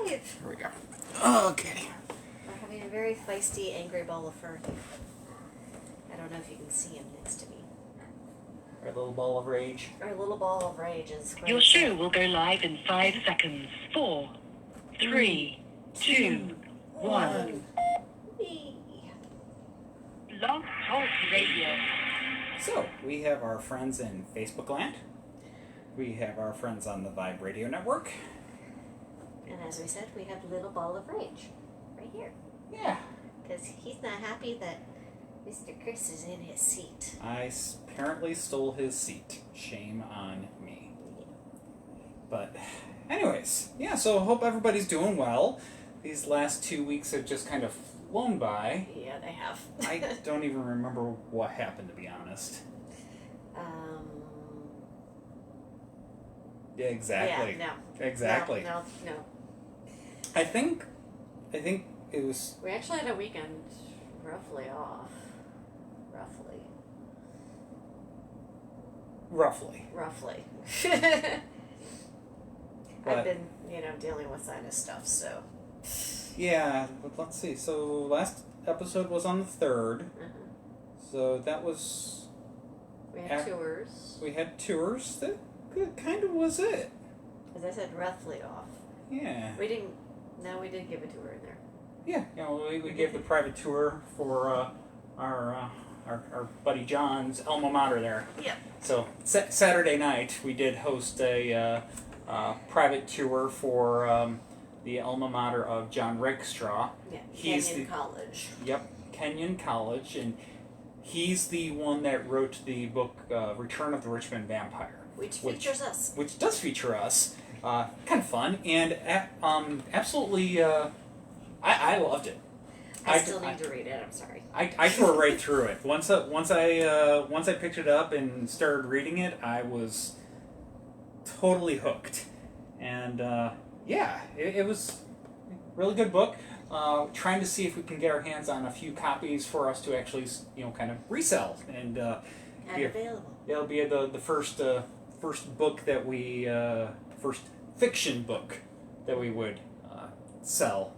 live! Here we go. Okay. We're having a very feisty, angry ball of fur. I don't know if you can see him next to me. Our little ball of rage. Our little ball of rage is great. Your show will go live in 5 seconds. 4, 3, 2, 1. Blog Talk Radio. So, we have our friends in Facebook land. We have our friends on the Vibe Radio Network. And as we said, we have Little Ball of Rage right here. Yeah. Because he's not happy that Mr. Chris is in his seat. I apparently stole his seat. Shame on me. But, anyways, yeah, so hope everybody's doing well. These last 2 weeks have just kind of flown by. Yeah, they have. I don't even remember what happened, to be honest. Yeah, exactly. Yeah, no. Exactly. No. I think it was... We actually had a weekend roughly off. Roughly. I've been, dealing with sinus stuff, so... Yeah, but let's see. So last episode was on the 3rd. Uh-huh. So that was... We had tours. We had tours. That kind of was it. As I said, roughly off. Yeah. We did give a tour in there. Yeah, we gave the private tour for our buddy John's alma mater there. Yeah. So Saturday night we did host a private tour for the alma mater of John Rakestraw. Yeah, Kenyon College. Yep, Kenyon College, and he's the one that wrote the book Return of the Richmond Vampire. Which features us. Which does feature us. Kind of fun, and absolutely, I loved it. I still need to read it. I'm sorry. I tore right through it. Once I picked it up and started reading it, I was totally hooked. And it was a really good book. Trying to see if we can get our hands on a few copies for us to actually, kind of resell and available. It'll be the first book that we first fiction book that we would sell.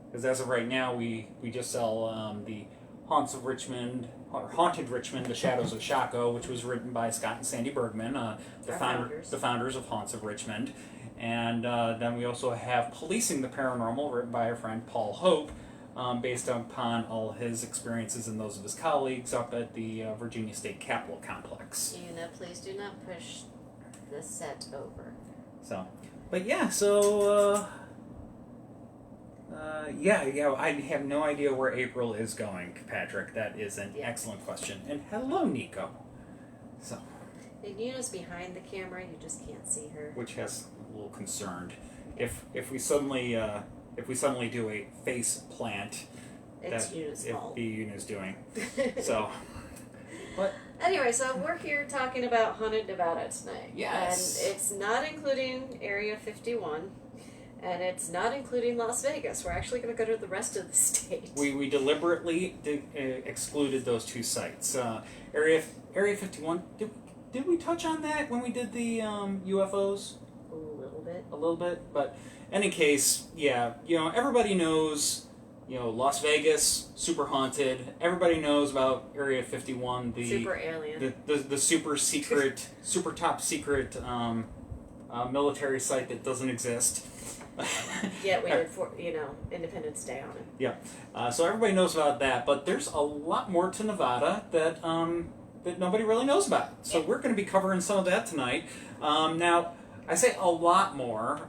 Because as of right now, we just sell the Haunted Richmond, The Shadows of Shaco, which was written by Scott and Sandy Bergman, the founders of Haunts of Richmond. And then we also have Policing the Paranormal, written by our friend Paul Hope, based upon all his experiences and those of his colleagues up at the Virginia State Capitol Complex. Please do not push the set over. So, but yeah, so... I have no idea where April is going, Patrick. That is an excellent question. And hello, Nico. So. And Una's behind the camera. You just can't see her. Which has a little concerned. If we suddenly do a face plant, it's Una's fault. It'd be Una's doing. So. What? Anyway, so we're here talking about Haunted Nevada tonight. Yes. And it's not including Area 51. And it's not including Las Vegas. We're actually going to go to the rest of the state. We deliberately excluded those two sites. Area 51. Did we touch on that when we did the UFOs? A little bit. But in any case, everybody knows, Las Vegas, super haunted. Everybody knows about Area 51, the super alien, the super secret, super top secret military site that doesn't exist. Yeah, we did for Independence Day on it. Yeah, so everybody knows about that, but there's a lot more to Nevada that nobody really knows about. So we're going to be covering some of that tonight. Now, I say a lot more.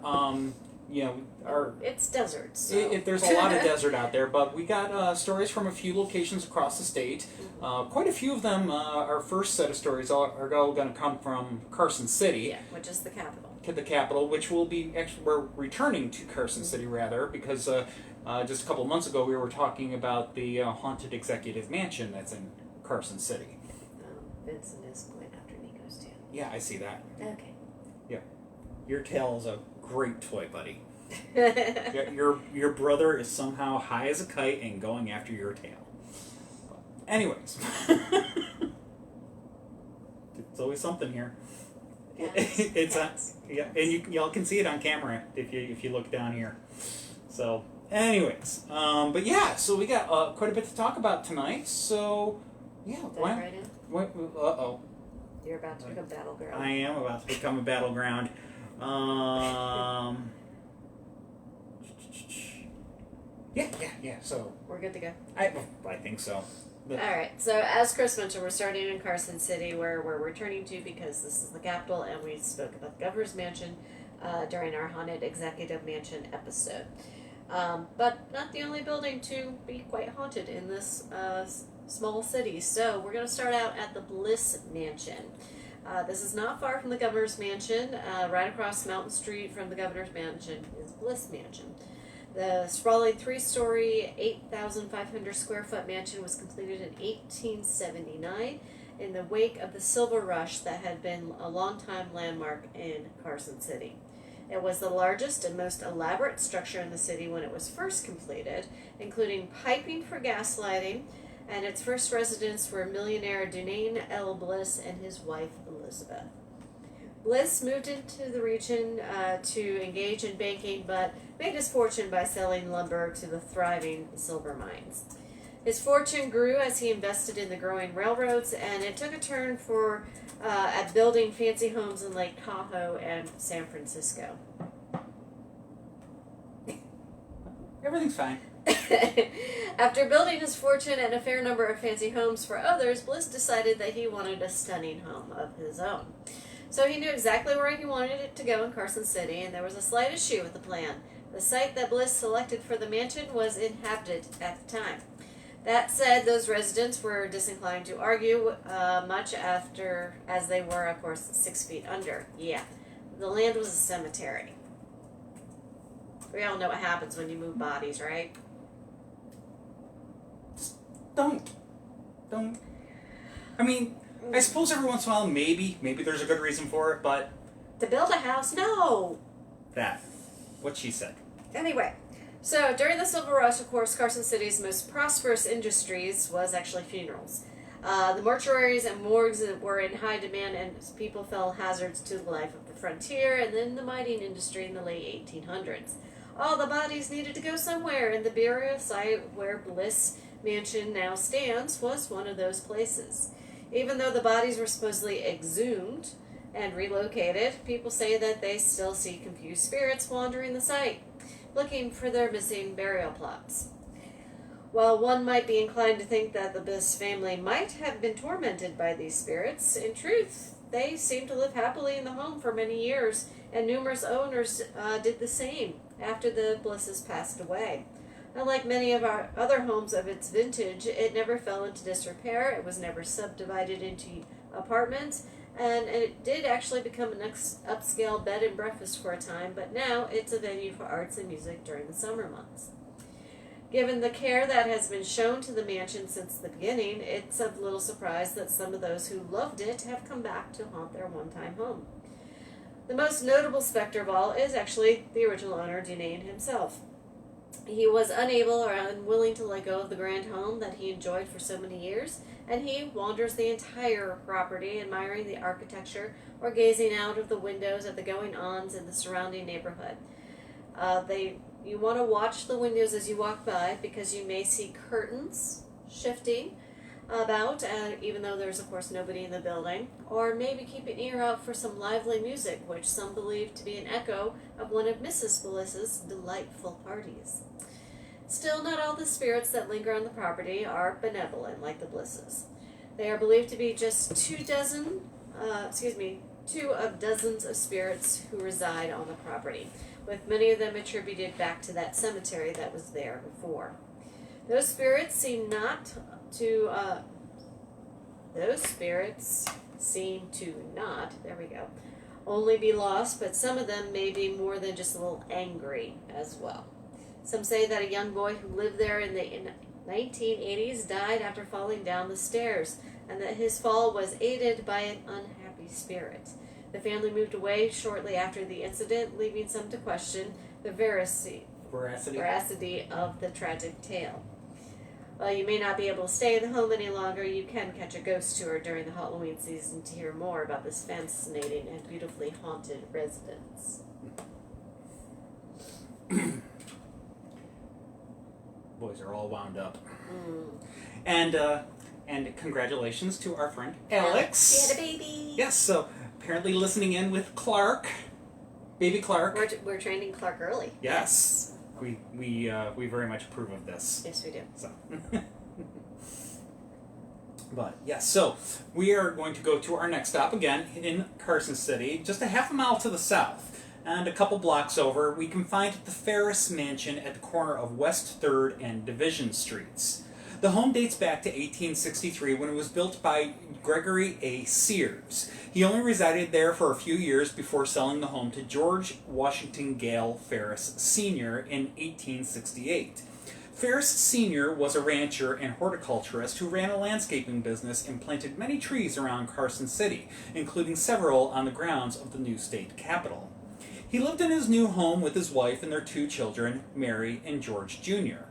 It's desert. So. There's a lot of desert out there, but we got stories from a few locations across the state. Quite a few of them. Our first set of stories are all going to come from Carson City. Yeah, which is the capital. The capital, which will be we're returning to Carson City rather, because just a couple of months ago we were talking about the haunted executive mansion that's in Carson City. Vincent is going after Nico's tail. Yeah, I see that. Okay. Yeah, your tail is a great toy, buddy. your brother is somehow high as a kite and going after your tail. Anyways, it's always something here. It's Cats. yeah, and y'all can see it on camera if you look down here. So, anyways, but yeah, so we got quite a bit to talk about tonight. So, yeah, Dive right in. Uh-oh. You're about to become battleground. I am about to become a battleground. Yeah. So We're good to go. I think so. Alright, so as Chris mentioned, we're starting in Carson City, where we're returning to because this is the capital, and we spoke about the governor's mansion during our Haunted Executive Mansion episode. But not the only building to be quite haunted in this small city. So we're going to start out at the Bliss Mansion. This is not far from the governor's mansion. Right across Mountain Street from the governor's mansion is Bliss Mansion. The sprawling 3-story, 8,500 square foot mansion was completed in 1879 in the wake of the Silver Rush that had been a long-time landmark in Carson City. It was the largest and most elaborate structure in the city when it was first completed, including piping for gas lighting, and its first residents were millionaire Dunane L. Bliss and his wife Elizabeth. Bliss moved into the region to engage in banking, but made his fortune by selling lumber to the thriving silver mines. His fortune grew as he invested in the growing railroads, and it took a turn at building fancy homes in Lake Tahoe and San Francisco. Everything's fine. After building his fortune and a fair number of fancy homes for others, Bliss decided that he wanted a stunning home of his own. So he knew exactly where he wanted it to go in Carson City, and there was a slight issue with the plan. The site that Bliss selected for the mansion was inhabited at the time. That said, those residents were disinclined to argue much after, as they were, of course, 6 feet under. Yeah, the land was a cemetery. We all know what happens when you move bodies, right? Don't. I mean, I suppose every once in a while, maybe there's a good reason for it, but To build a house? No! that, what she said. Anyway, so during the Silver Rush, of course, Carson City's most prosperous industries was actually funerals. The mortuaries and morgues were in high demand, and people fell hazards to the life of the frontier and then the mining industry in the late 1800s. All the bodies needed to go somewhere, and the burial site where Bliss Mansion now stands was one of those places. Even though the bodies were supposedly exhumed and relocated, people say that they still see confused spirits wandering the site, looking for their missing burial plots. While one might be inclined to think that the Bliss family might have been tormented by these spirits, in truth, they seemed to live happily in the home for many years, and numerous owners did the same after the Blisses passed away. Unlike many of our other homes of its vintage, it never fell into disrepair, it was never subdivided into apartments, and it did actually become an upscale bed and breakfast for a time, but now it's a venue for arts and music during the summer months. Given the care that has been shown to the mansion since the beginning, it's of little surprise that some of those who loved it have come back to haunt their one-time home. The most notable specter of all is actually the original owner, Dunane himself. He was unable or unwilling to let go of the grand home that he enjoyed for so many years, and he wanders the entire property, admiring the architecture or gazing out of the windows at the going-ons in the surrounding neighborhood. You want to watch the windows as you walk by, because you may see curtains shifting about, even though there's of course nobody in the building, or maybe keep an ear out for some lively music, which some believe to be an echo of one of Mrs. Bliss's delightful parties. Still, not all the spirits that linger on the property are benevolent like the Blisses. They are believed to be just two of dozens of spirits who reside on the property, with many of them attributed back to that cemetery that was there before. Those spirits seem not, only be lost, but some of them may be more than just a little angry as well. Some say that a young boy who lived there in the 1980s died after falling down the stairs, and that his fall was aided by an unhappy spirit. The family moved away shortly after the incident, leaving some to question the veracity of the tragic tale. While you may not be able to stay in the home any longer, you can catch a ghost tour during the Halloween season to hear more about this fascinating and beautifully haunted residence. Boys are all wound up. Mm. And congratulations to our friend Alex. She had a baby. Yes, so apparently listening in with Clark, baby Clark. We're training Clark early. Yes. We very much approve of this. Yes, we do. So, but yes, so we are going to go to our next stop again in Carson City, just a half a mile to the south, and a couple blocks over. We can find the Ferris mansion at the corner of West 3rd and Division Streets. The home dates back to 1863 when it was built by Gregory A. Sears. He only resided there for a few years before selling the home to George Washington Gale Ferris Sr. in 1868. Ferris Sr. was a rancher and horticulturist who ran a landscaping business and planted many trees around Carson City, including several on the grounds of the new state capitol. He lived in his new home with his wife and their 2 children, Mary and George Jr.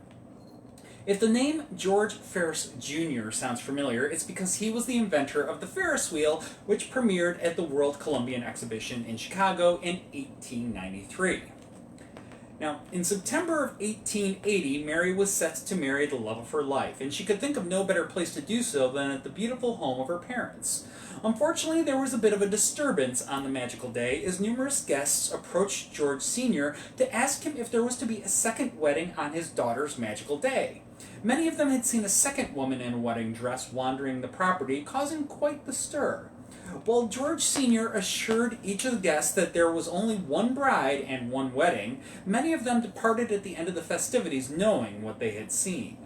If the name George Ferris Jr. sounds familiar, it's because he was the inventor of the Ferris wheel, which premiered at the World Columbian Exhibition in Chicago in 1893. Now, in September of 1880, Mary was set to marry the love of her life, and she could think of no better place to do so than at the beautiful home of her parents. Unfortunately, there was a bit of a disturbance on the magical day as numerous guests approached George Sr. to ask him if there was to be a second wedding on his daughter's magical day. Many of them had seen a second woman in a wedding dress wandering the property, causing quite the stir. While George Sr. assured each of the guests that there was only one bride and one wedding, many of them departed at the end of the festivities knowing what they had seen.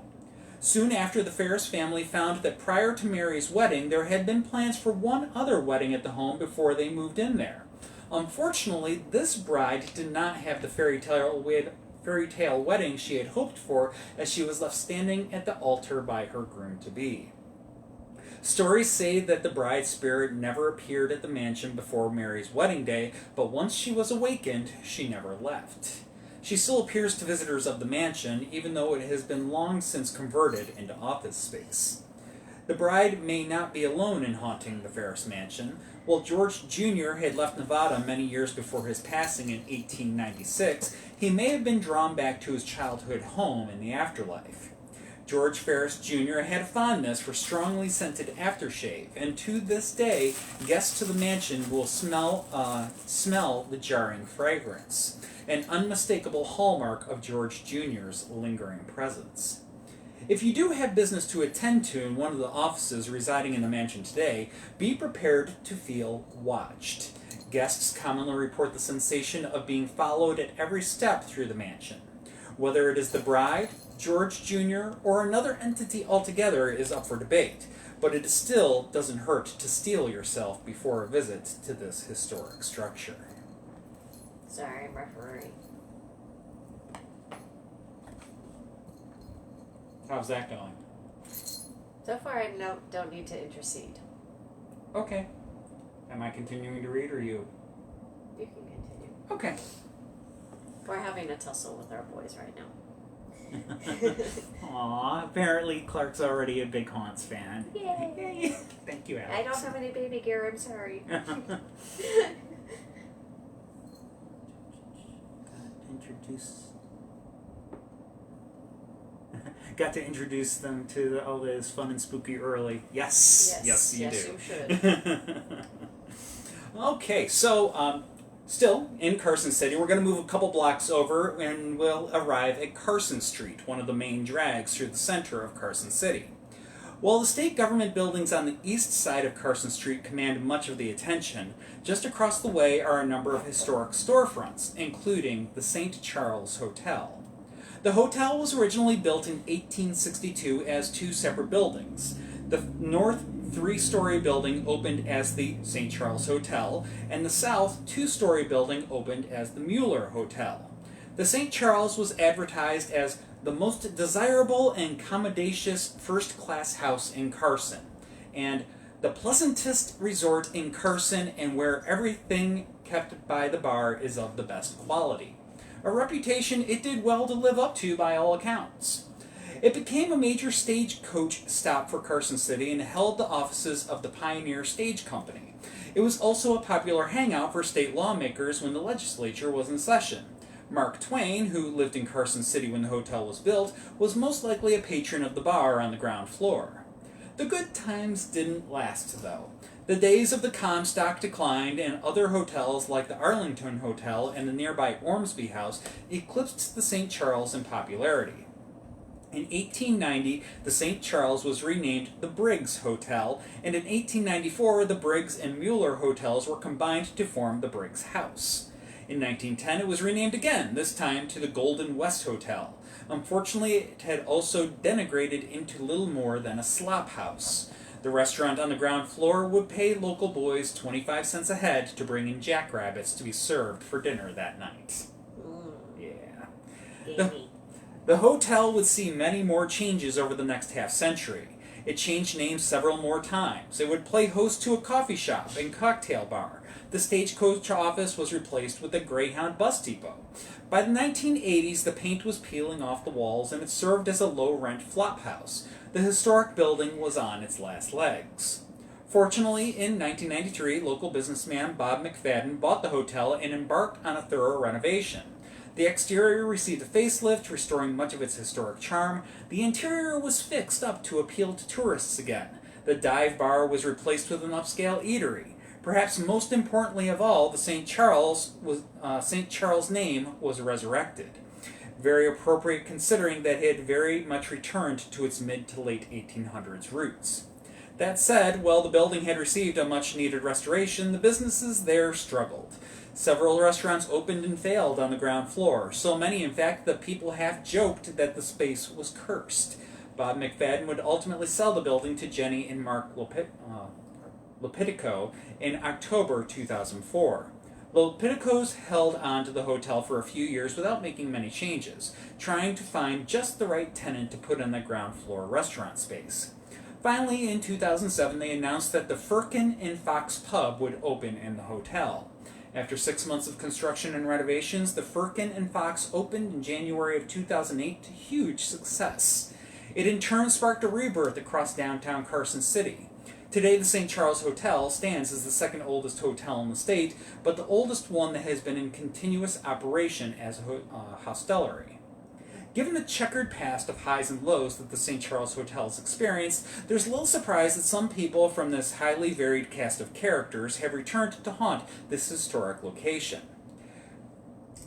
Soon after, the Ferris family found that prior to Mary's wedding, there had been plans for one other wedding at the home before they moved in there. Unfortunately, this bride did not have the fairy tale wedding she had hoped for, as she was left standing at the altar by her groom-to-be. Stories say that the bride's spirit never appeared at the mansion before Mary's wedding day, but once she was awakened, she never left. She still appears to visitors of the mansion, even though it has been long since converted into office space. The bride may not be alone in haunting the Ferris mansion. While George Jr. had left Nevada many years before his passing in 1896, he may have been drawn back to his childhood home in the afterlife. George Ferris Jr. had a fondness for strongly scented aftershave, and to this day, guests to the mansion will smell the jarring fragrance, an unmistakable hallmark of George Jr.'s lingering presence. If you do have business to attend to in one of the offices residing in the mansion today, be prepared to feel watched. Guests commonly report the sensation of being followed at every step through the mansion. Whether it is the bride, George Jr., or another entity altogether is up for debate, but it still doesn't hurt to steel yourself before a visit to this historic structure. Sorry, I'm refereeing. How's that going? So far, I don't need to intercede. Okay. Am I continuing to read, or you? You can continue. Okay. We're having a tussle with our boys right now. Aw, apparently Clark's already a big Haunts fan. Yay! Thank you, Alex. I don't have any baby gear, I'm sorry. Got to introduce them to all this fun and spooky early. Yes, you do. You should. Okay, so still in Carson City, we're going to move a couple blocks over and we'll arrive at Carson Street, one of the main drags through the center of Carson City. While the state government buildings on the east side of Carson Street command much of the attention, just across the way are a number of historic storefronts, including the St. Charles Hotel. The hotel was originally built in 1862 as 2 separate buildings. The north 3-story building opened as the St. Charles Hotel, and the south 2-story building opened as the Mueller Hotel. The St. Charles was advertised as the most desirable and commodious first-class house in Carson, and the pleasantest resort in Carson, and where everything kept by the bar is of the best quality. A reputation it did well to live up to by all accounts. It became a major stagecoach stop for Carson City and held the offices of the Pioneer Stage Company. It was also a popular hangout for state lawmakers when the legislature was in session. Mark Twain, who lived in Carson City when the hotel was built, was most likely a patron of the bar on the ground floor. The good times didn't last, though. The days of the Comstock declined, and other hotels like the Arlington Hotel and the nearby Ormsby House eclipsed the St. Charles in popularity. In 1890, the St. Charles was renamed the Briggs Hotel, and in 1894, the Briggs and Mueller hotels were combined to form the Briggs House. In 1910, it was renamed again, this time to the Golden West Hotel. Unfortunately, it had also degenerated into little more than a slop house. The restaurant on the ground floor would pay local boys 25 cents a head to bring in jackrabbits to be served for dinner that night. Yeah. The hotel would see many more changes over the next half-century. It changed names several more times. It would play host to a coffee shop and cocktail bar. The stagecoach office was replaced with a Greyhound bus depot. By the 1980s, the paint was peeling off the walls and it served as a low-rent flophouse. The historic building was on its last legs. Fortunately, in 1993, local businessman Bob McFadden bought the hotel and embarked on a thorough renovation. The exterior received a facelift, restoring much of its historic charm. The interior was fixed up to appeal to tourists again. The dive bar was replaced with an upscale eatery. Perhaps most importantly of all, the St. Charles name was resurrected. Very appropriate considering that it had very much returned to its mid to late 1800s roots. That said, while the building had received a much-needed restoration, the businesses there struggled. Several restaurants opened and failed on the ground floor, so many in fact that people half joked that the space was cursed. Bob McFadden would ultimately sell the building to Jenny and Mark Lopitico in October 2004. Lopiticos held on to the hotel for a few years without making many changes, trying to find just the right tenant to put in the ground floor restaurant space. Finally, in 2007, they announced that the Firkin and Fox pub would open in the hotel. After 6 months of construction and renovations, the Firkin and Fox opened in January of 2008 to huge success. It in turn sparked a rebirth across downtown Carson City. Today, the St. Charles Hotel stands as the second oldest hotel in the state, but the oldest one that has been in continuous operation as a hostelry. Given the checkered past of highs and lows that the St. Charles Hotel has experienced, there's little surprise that some people from this highly varied cast of characters have returned to haunt this historic location.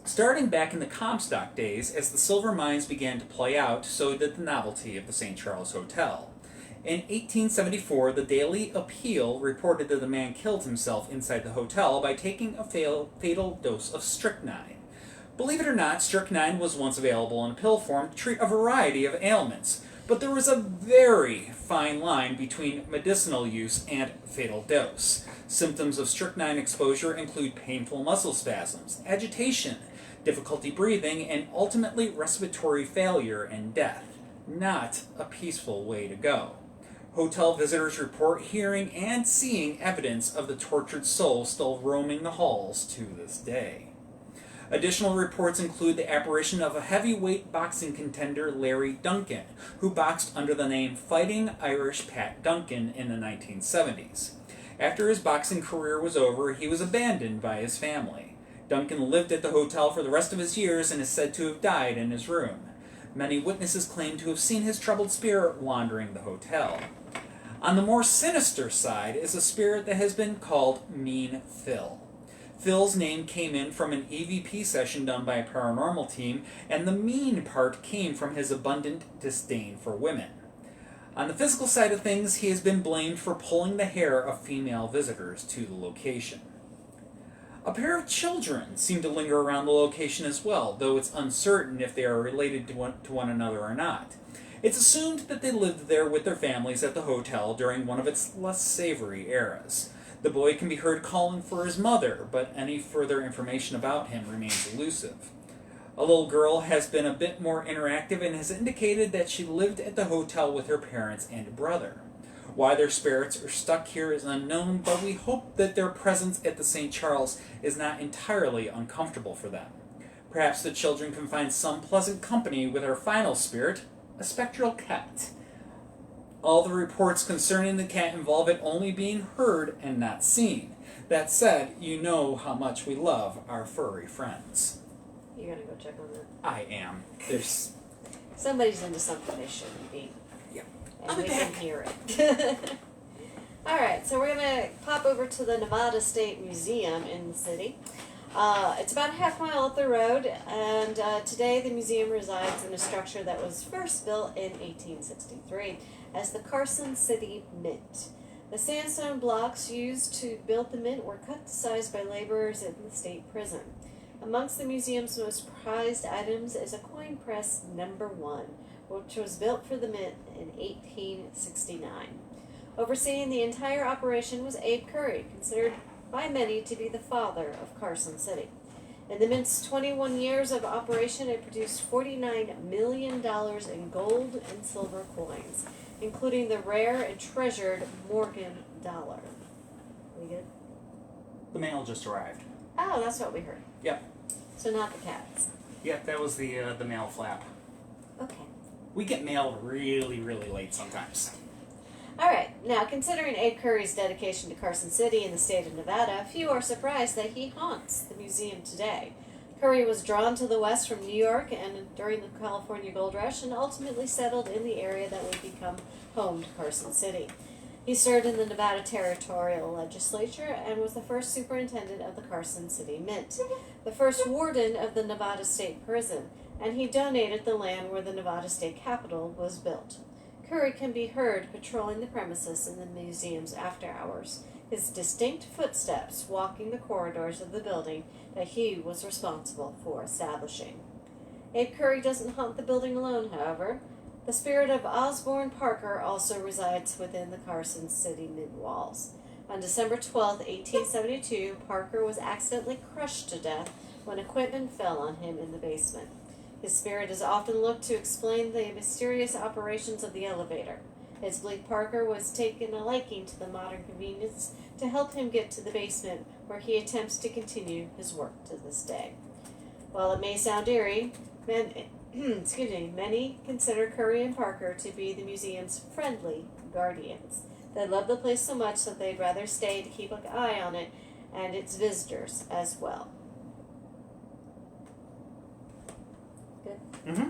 Starting back in the Comstock days, as the silver mines began to play out, so did the novelty of the St. Charles Hotel. In 1874, the Daily Appeal reported that a man killed himself inside the hotel by taking a fatal dose of strychnine. Believe it or not, strychnine was once available in pill form to treat a variety of ailments, but there was a very fine line between medicinal use and fatal dose. Symptoms of strychnine exposure include painful muscle spasms, agitation, difficulty breathing, and ultimately respiratory failure and death. Not a peaceful way to go. Hotel visitors report hearing and seeing evidence of the tortured soul still roaming the halls to this day. Additional reports include the apparition of a heavyweight boxing contender, Larry Duncan, who boxed under the name Fighting Irish Pat Duncan in the 1970s. After his boxing career was over, he was abandoned by his family. Duncan lived at the hotel for the rest of his years and is said to have died in his room. Many witnesses claim to have seen his troubled spirit wandering the hotel. On the more sinister side is a spirit that has been called Mean Phil. Phil's name came in from an EVP session done by a paranormal team, and the mean part came from his abundant disdain for women. On the physical side of things, he has been blamed for pulling the hair of female visitors to the location. A pair of children seem to linger around the location as well, though it's uncertain if they are related to one another or not. It's assumed that they lived there with their families at the hotel during one of its less savory eras. The boy can be heard calling for his mother, but any further information about him remains elusive. A little girl has been a bit more interactive and has indicated that she lived at the hotel with her parents and brother. Why their spirits are stuck here is unknown, but we hope that their presence at the St. Charles is not entirely uncomfortable for them. Perhaps the children can find some pleasant company with our final spirit, a spectral cat. All the reports concerning the cat involve it only being heard and not seen. That said, you know how much we love our furry friends. You're gonna go check on that. I am. There's... Somebody's into something they shouldn't be. Yeah. And I'm we back. can hear it. Alright, so we're gonna pop over to the Nevada State Museum in the city. It's about a half mile up the road, and today the museum resides in a structure that was first built in 1863 as the Carson City Mint. The sandstone blocks used to build the mint were cut to size by laborers in the state prison. Amongst the museum's most prized items is a coin press number 1, which was built for the mint in 1869. Overseeing the entire operation was Abe Curry, considered by many to be the father of Carson City. In the mint's 21 years of operation, it produced $49 million in gold and silver coins, including the rare and treasured Morgan dollar. We good? The mail just arrived. Oh, that's what we heard. Yep. So not the cats. Yep, that was the mail flap. Okay. We get mail really, really late sometimes. Alright, now considering Abe Curry's dedication to Carson City in the state of Nevada, few are surprised that he haunts the museum today. Curry was drawn to the west from New York and during the California Gold Rush and ultimately settled in the area that would become home to Carson City. He served in the Nevada Territorial Legislature and was the first superintendent of the Carson City Mint, the first warden of the Nevada State Prison, and he donated the land where the Nevada State Capitol was built. Curry can be heard patrolling the premises in the museum's after hours, his distinct footsteps walking the corridors of the building that he was responsible for establishing. Abe Curry doesn't haunt the building alone, however. The spirit of Osborne Parker also resides within the Carson City Mint walls. On December 12, 1872, Parker was accidentally crushed to death when equipment fell on him in the basement. His spirit is often looked to explain the mysterious operations of the elevator. It's believed Parker was taking a liking to the modern convenience to help him get to the basement, where he attempts to continue his work to this day. While it may sound eerie, many consider Curry and Parker to be the museum's friendly guardians. They love the place so much that they'd rather stay to keep an eye on it and its visitors as well. Good? Mm-hmm.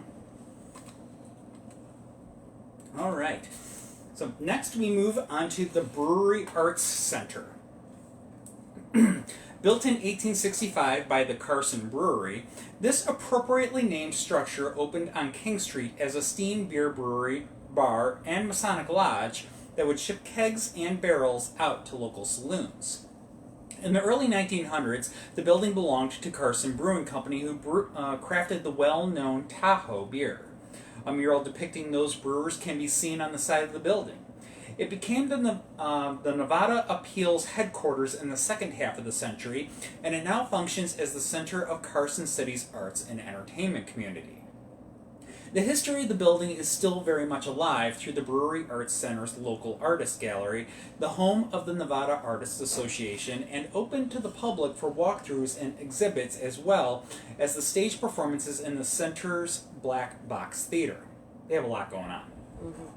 All right. So next we move on to the Brewery Arts Center. Built in 1865 by the Carson Brewery, this appropriately named structure opened on King Street as a steam beer brewery, bar, and Masonic lodge that would ship kegs and barrels out to local saloons. In the early 1900s, the building belonged to Carson Brewing Company, who crafted the well-known Tahoe beer. A mural depicting those brewers can be seen on the side of the building. It became the Nevada Appeals headquarters in the second half of the century, and it now functions as the center of Carson City's arts and entertainment community. The history of the building is still very much alive through the Brewery Arts Center's local artist gallery, the home of the Nevada Artists Association, and open to the public for walkthroughs and exhibits, as well as the stage performances in the center's Black Box Theater. They have a lot going on. Mm-hmm.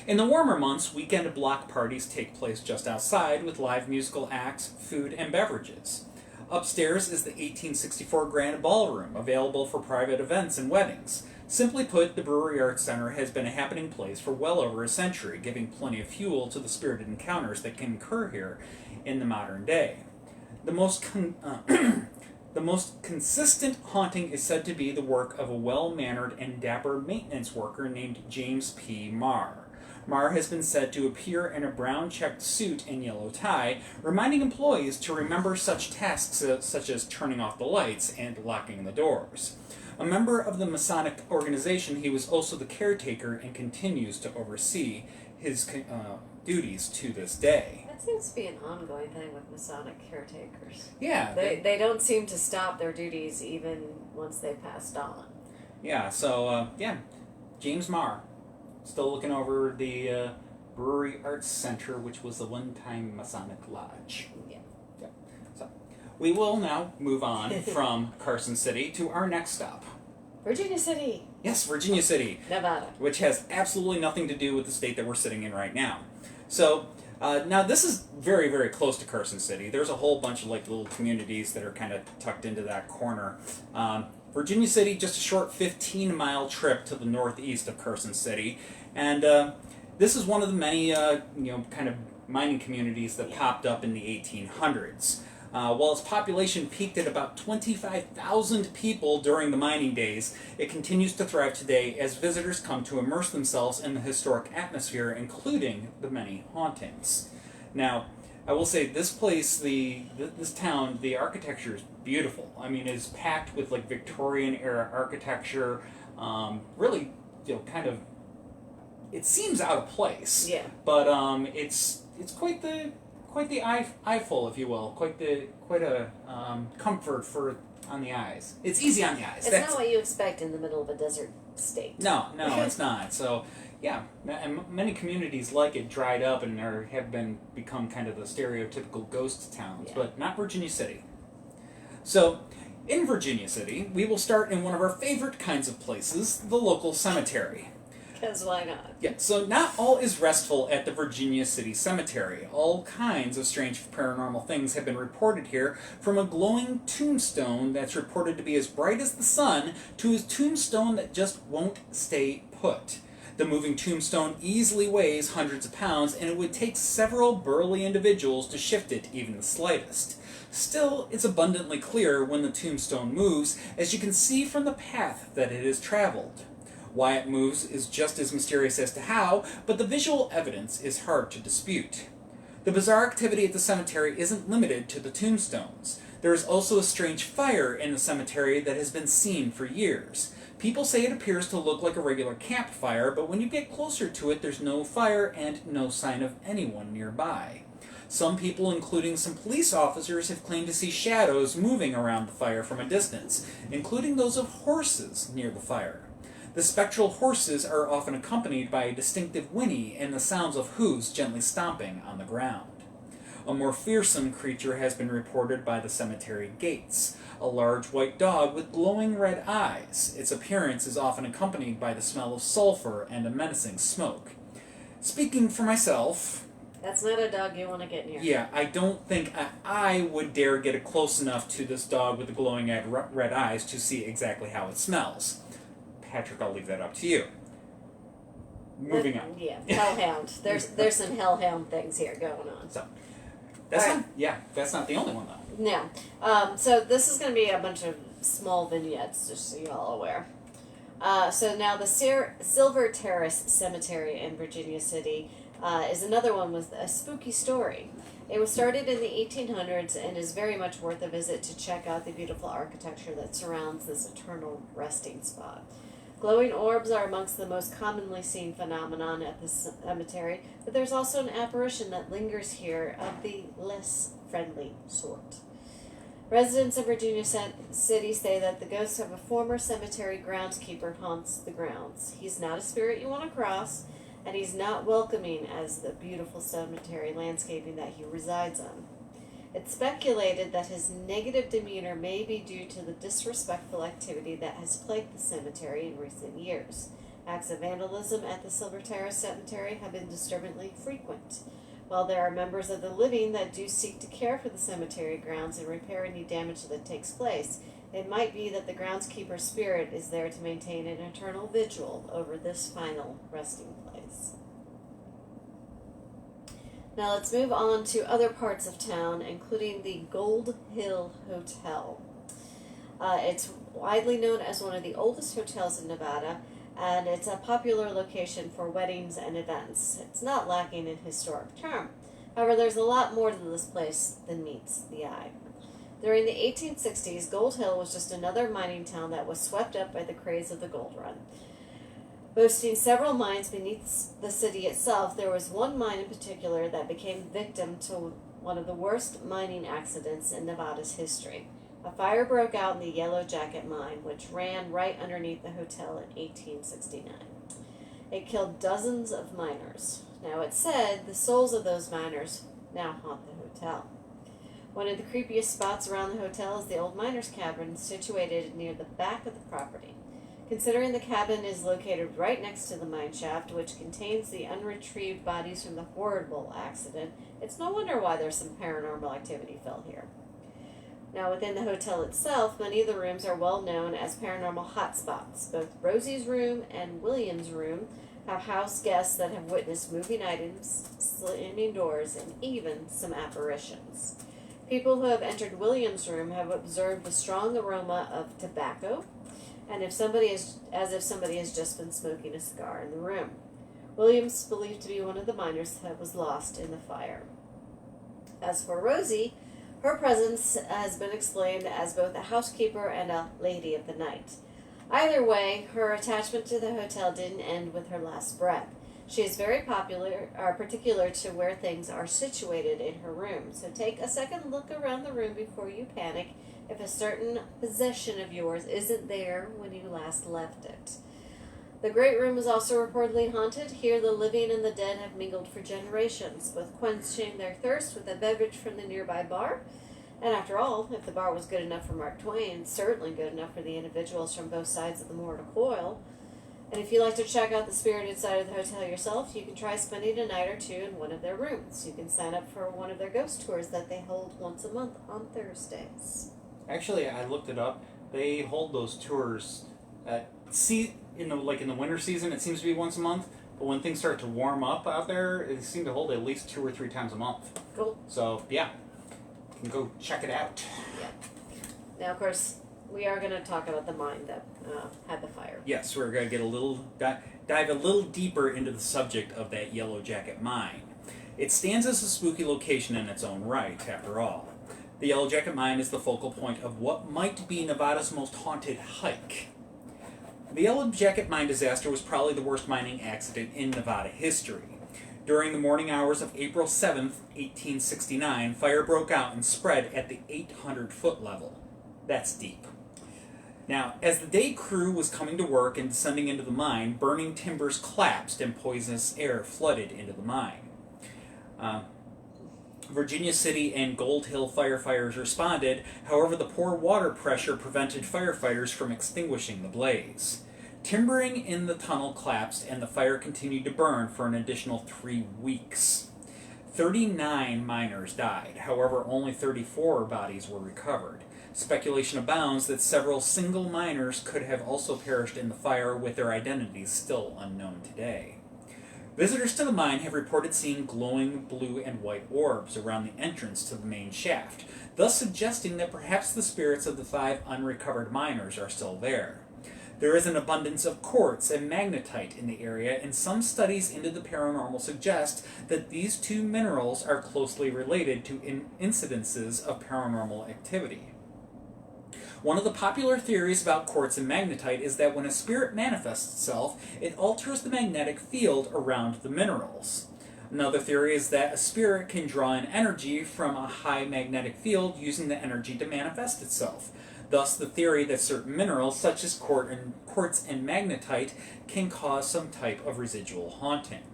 In the warmer months, weekend block parties take place just outside with live musical acts, food, and beverages. Upstairs is the 1864 Grand Ballroom, available for private events and weddings. Simply put, the Brewery Arts Center has been a happening place for well over a century, giving plenty of fuel to the spirited encounters that can occur here in the modern day. The most consistent haunting is said to be the work of a well-mannered and dapper maintenance worker named James P. Marr. Marr has been said to appear in a brown checked suit and yellow tie, reminding employees to remember such tasks such as turning off the lights and locking the doors. A member of the Masonic organization, he was also the caretaker and continues to oversee his duties to this day. That seems to be an ongoing thing with Masonic caretakers. Yeah. They don't seem to stop their duties even once they've passed on. Yeah, so, James Marr, still looking over the Brewery Arts Center, which was the one-time Masonic Lodge. Yeah. So, we will now move on from Carson City to our next stop. Virginia City. Yes, Virginia City. Nevada. Which has absolutely nothing to do with the state that we're sitting in right now. So, now this is very, very close to Carson City. There's a whole bunch of like little communities that are kind of tucked into that corner. Virginia City, just a short 15-mile trip to the northeast of Carson City. And this is one of the many, kind of mining communities that popped up in the 1800s. While its population peaked at about 25,000 people during the mining days, it continues to thrive today as visitors come to immerse themselves in the historic atmosphere, including the many hauntings. Now, I will say this place, this town, the architecture is beautiful. I mean, it's packed with like Victorian-era architecture. Really, kind of, it seems out of place. Yeah. But it's quite the eyeful, if you will. Quite a comfort on the eyes. It's easy on the eyes. It's not what you expect in the middle of a desert state. No, it's not. So yeah, and many communities like it dried up and have become kind of the stereotypical ghost towns, but not Virginia City. So in Virginia City, we will start in one of our favorite kinds of places, the local cemetery. Because why not? Yeah, so not all is restful at the Virginia City Cemetery. All kinds of strange paranormal things have been reported here, from a glowing tombstone that's reported to be as bright as the sun to a tombstone that just won't stay put. The moving tombstone easily weighs hundreds of pounds, and it would take several burly individuals to shift it even the slightest. Still, it's abundantly clear when the tombstone moves, as you can see from the path that it has traveled. Why it moves is just as mysterious as to how, but the visual evidence is hard to dispute. The bizarre activity at the cemetery isn't limited to the tombstones. There is also a strange fire in the cemetery that has been seen for years. People say it appears to look like a regular campfire, but when you get closer to it, there's no fire and no sign of anyone nearby. Some people, including some police officers, have claimed to see shadows moving around the fire from a distance, including those of horses near the fire. The spectral horses are often accompanied by a distinctive whinny and the sounds of hooves gently stomping on the ground. A more fearsome creature has been reported by the cemetery gates, a large white dog with glowing red eyes. Its appearance is often accompanied by the smell of sulfur and a menacing smoke. Speaking for myself... That's not a dog you want to get near. Yeah, I don't think I would dare get close enough to this dog with the glowing red eyes to see exactly how it smells. Patrick, I'll leave that up to you. Moving on. Yeah, hellhound. There's some hellhound things here going on. So, that's not the only one though. No. So this is going to be a bunch of small vignettes, just so you're all aware. So now the Silver Terrace Cemetery in Virginia City is another one with a spooky story. It was started in the 1800s and is very much worth a visit to check out the beautiful architecture that surrounds this eternal resting spot. Glowing orbs are amongst the most commonly seen phenomenon at the cemetery, but there's also an apparition that lingers here of the less friendly sort. Residents of Virginia City say that the ghost of a former cemetery groundskeeper haunts the grounds. He's not a spirit you want to cross, and he's not welcoming as the beautiful cemetery landscaping that he resides on. It's speculated that his negative demeanor may be due to the disrespectful activity that has plagued the cemetery in recent years. Acts of vandalism at the Silver Terrace Cemetery have been disturbingly frequent. While there are members of the living that do seek to care for the cemetery grounds and repair any damage that takes place, it might be that the groundskeeper's spirit is there to maintain an eternal vigil over this final resting place. Now let's move on to other parts of town, including the Gold Hill Hotel. It's widely known as one of the oldest hotels in Nevada, and it's a popular location for weddings and events. It's not lacking in historic charm. However, there's a lot more to this place than meets the eye. During the 1860s, Gold Hill was just another mining town that was swept up by the craze of the gold run. Boasting several mines beneath the city itself, there was one mine in particular that became victim to one of the worst mining accidents in Nevada's history. A fire broke out in the Yellow Jacket mine, which ran right underneath the hotel in 1869. It killed dozens of miners. Now, it's said the souls of those miners now haunt the hotel. One of the creepiest spots around the hotel is the old miners' cabin situated near the back of the property. Considering the cabin is located right next to the mine shaft, which contains the unretrieved bodies from the horrible accident, it's no wonder why there's some paranormal activity felt here. Now, within the hotel itself, many of the rooms are well known as paranormal hotspots. Both Rosie's room and William's room have house guests that have witnessed moving items, slamming doors, and even some apparitions. People who have entered William's room have observed the strong aroma of tobacco, and as if somebody has just been smoking a cigar in the room. William's believed to be one of the miners that was lost in the fire. As for Rosie, her presence has been explained as both a housekeeper and a lady of the night. Either way, her attachment to the hotel didn't end with her last breath. She is very particular to where things are situated in her room, so take a second look around the room before you panic if a certain possession of yours isn't there when you last left it. The great room is also reportedly haunted. Here the living and the dead have mingled for generations, both quenching their thirst with a beverage from the nearby bar. And after all, if the bar was good enough for Mark Twain, it's certainly good enough for the individuals from both sides of the mortal coil. And if you like to check out the spirited side of the hotel yourself, you can try spending a night or two in one of their rooms. You can sign up for one of their ghost tours that they hold once a month on Thursdays. Actually, I looked it up. They hold those tours at in the winter season. It seems to be once a month. But when things start to warm up out there, they seem to hold at least 2 or 3 times a month. Cool. So yeah, you can go check it out. Yeah. Now, of course, we are going to talk about the mine that had the fire. Yes, we're going to get a little dive a little deeper into the subject of that Yellow Jacket mine. It stands as a spooky location in its own right, after all. The Yellow Jacket mine is the focal point of what might be Nevada's most haunted hike. The Yellow Jacket mine disaster was probably the worst mining accident in Nevada history. During the morning hours of April 7th, 1869, fire broke out and spread at the 800-foot level. That's deep. Now, as the day crew was coming to work and descending into the mine, burning timbers collapsed and poisonous air flooded into the mine. Virginia City and Gold Hill firefighters responded. However, the poor water pressure prevented firefighters from extinguishing the blaze. Timbering in the tunnel collapsed and the fire continued to burn for an additional 3 weeks. 39 miners died. However, only 34 bodies were recovered. Speculation abounds that several single miners could have also perished in the fire, with their identities still unknown today. Visitors to the mine have reported seeing glowing blue and white orbs around the entrance to the main shaft, thus suggesting that perhaps the spirits of the 5 unrecovered miners are still there. There is an abundance of quartz and magnetite in the area, and some studies into the paranormal suggest that these 2 minerals are closely related to incidences of paranormal activity. One of the popular theories about quartz and magnetite is that when a spirit manifests itself, it alters the magnetic field around the minerals. Another theory is that a spirit can draw in energy from a high magnetic field using the energy to manifest itself. Thus, the theory that certain minerals, such as quartz and magnetite, can cause some type of residual haunting.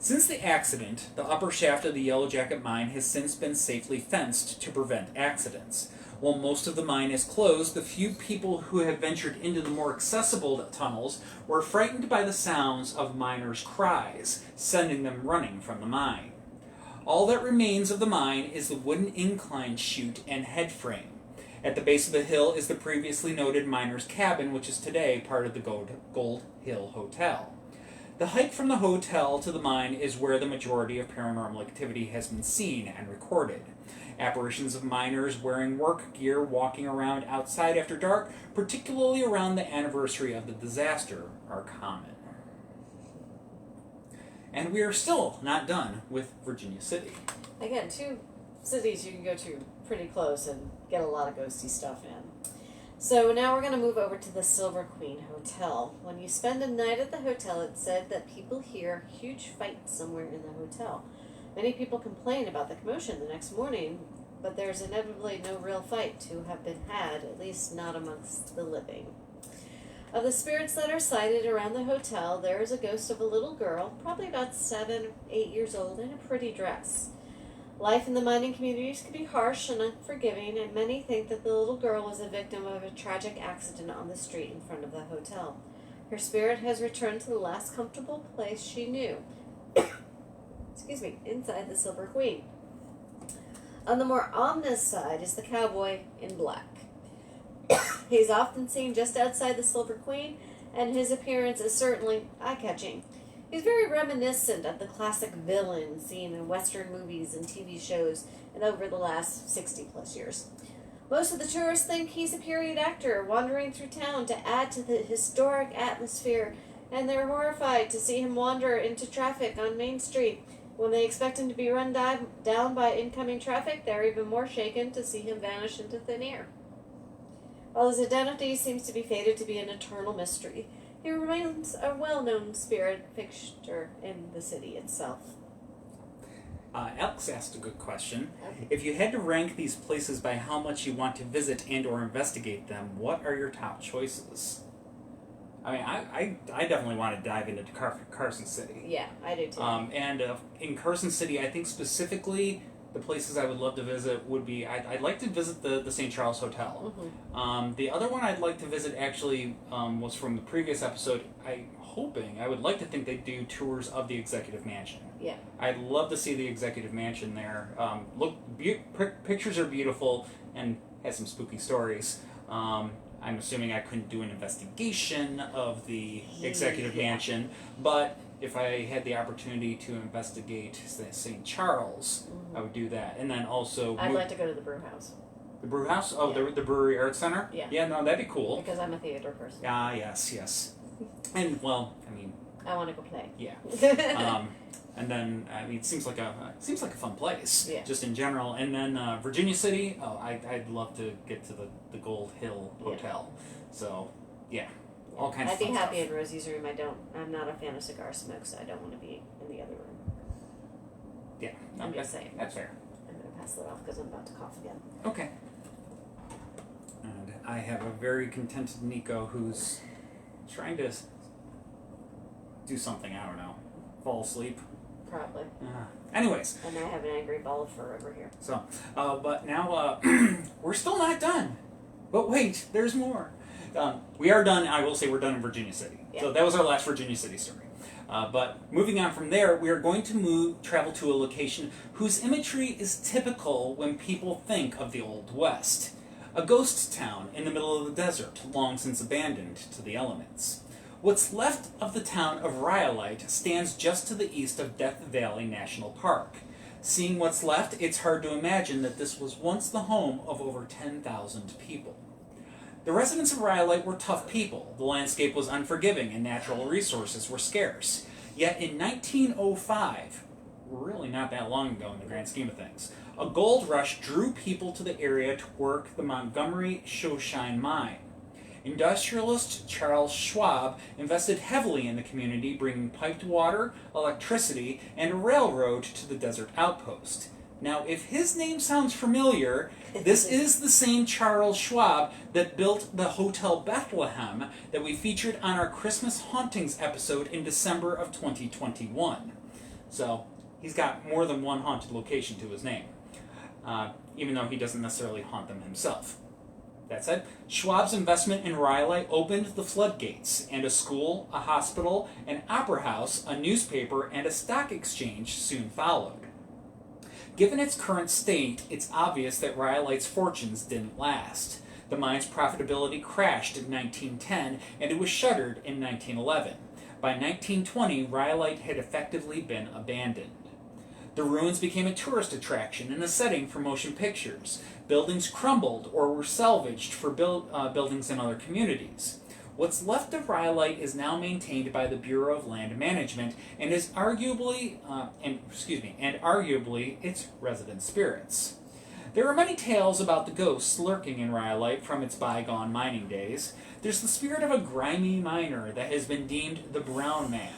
Since the accident, the upper shaft of the Yellow Jacket mine has since been safely fenced to prevent accidents. While most of the mine is closed, the few people who have ventured into the more accessible tunnels were frightened by the sounds of miners' cries, sending them running from the mine. All that remains of the mine is the wooden incline chute and head frame. At the base of the hill is the previously noted miner's cabin, which is today part of the Gold Hill Hotel. The hike from the hotel to the mine is where the majority of paranormal activity has been seen and recorded. Apparitions of miners wearing work gear walking around outside after dark, particularly around the anniversary of the disaster, are common. And we are still not done with Virginia City. Again, 2 cities you can go to pretty close and get a lot of ghosty stuff in. So now we're going to move over to the Silver Queen Hotel. When you spend a night at the hotel, it's said that people hear huge fights somewhere in the hotel. Many people complain about the commotion the next morning, but there's inevitably no real fight to have been had, at least not amongst the living. Of the spirits that are sighted around the hotel, there is a ghost of a little girl, probably about 7 or 8 years old, in a pretty dress. Life in the mining communities can be harsh and unforgiving, and many think that the little girl was a victim of a tragic accident on the street in front of the hotel. Her spirit has returned to the last comfortable place she knew. Inside the Silver Queen. On the more ominous side is the cowboy in black. He's often seen just outside the Silver Queen, and his appearance is certainly eye-catching. He's very reminiscent of the classic villain seen in Western movies and TV shows and over the last 60-plus years. Most of the tourists think he's a period actor wandering through town to add to the historic atmosphere, and they're horrified to see him wander into traffic on Main Street. When they expect him to be run down by incoming traffic, they're even more shaken to see him vanish into thin air. While his identity seems to be fated to be an eternal mystery, he remains a well-known spirit fixture in the city itself. Alex asked a good question. If you had to rank these places by how much you want to visit and or investigate them, what are your top choices? I mean, I definitely want to dive into Carson City. Yeah, I do too. And in Carson City, I think specifically the places I would love to visit would be, I'd like to visit the St. Charles Hotel. Mm-hmm. The other one I'd like to visit actually was from the previous episode. I would like to think they do tours of the Executive Mansion. Yeah. I'd love to see the Executive Mansion there. Pictures are beautiful and has some spooky stories. I'm assuming I couldn't do an investigation of the Executive Mansion, but if I had the opportunity to investigate St. Charles, I would do that. And then also... I'd like to go to the brew house. The brew house? Oh, Yeah. the Brewery Art Center? Yeah. Yeah, no, that'd be cool. Because I'm a theater person. Ah, yes. And, well, I mean... I want to go play. Yeah. And then, I mean, it seems like a fun place, just in general. And then Virginia City, I'd love to get to the Gold Hill Hotel. So, yeah, all kinds of I'd be fun happy stuff. in Rosie's room. I'm not a fan of cigar smoke, so I don't want to be in the other room. Yeah, no, I'm just saying. That's fair. I'm going to pass that off because I'm about to cough again. Okay. And I have a very contented Nico who's trying to do something, I don't know, fall asleep. Probably. Anyways. And I have an angry ball of fur over here. So, but now we're still not done. But wait, there's more. We are done. I will say we're done in Virginia City. Yeah. So that was our last Virginia City story. But moving on from there, we are going to travel to a location whose imagery is typical when people think of the Old West. A ghost town in the middle of the desert, long since abandoned to the elements. What's left of the town of Rhyolite stands just to the east of Death Valley National Park. Seeing what's left, it's hard to imagine that this was once the home of over 10,000 people. The residents of Rhyolite were tough people. The landscape was unforgiving and natural resources were scarce. Yet in 1905, really not that long ago in the grand scheme of things, a gold rush drew people to the area to work the Montgomery Showshine mine. Industrialist Charles Schwab invested heavily in the community, bringing piped water, electricity, and a railroad to the desert outpost. Now, if his name sounds familiar, this is the same Charles Schwab that built the Hotel Bethlehem that we featured on our Christmas Hauntings episode in December of 2021. So, he's got more than one haunted location to his name, even though he doesn't necessarily haunt them himself. That said, Schwab's investment in Rhyolite opened the floodgates, and a school, a hospital, an opera house, a newspaper, and a stock exchange soon followed. Given its current state, it's obvious that Rhyolite's fortunes didn't last. The mine's profitability crashed in 1910, and it was shuttered in 1911. By 1920, Rhyolite had effectively been abandoned. The ruins became a tourist attraction and a setting for motion pictures. Buildings crumbled or were salvaged for buildings in other communities. What's left of Rhyolite is now maintained by the Bureau of Land Management and is arguably its resident spirits. There are many tales about the ghosts lurking in Rhyolite from its bygone mining days. There's the spirit of a grimy miner that has been deemed the Brown Man.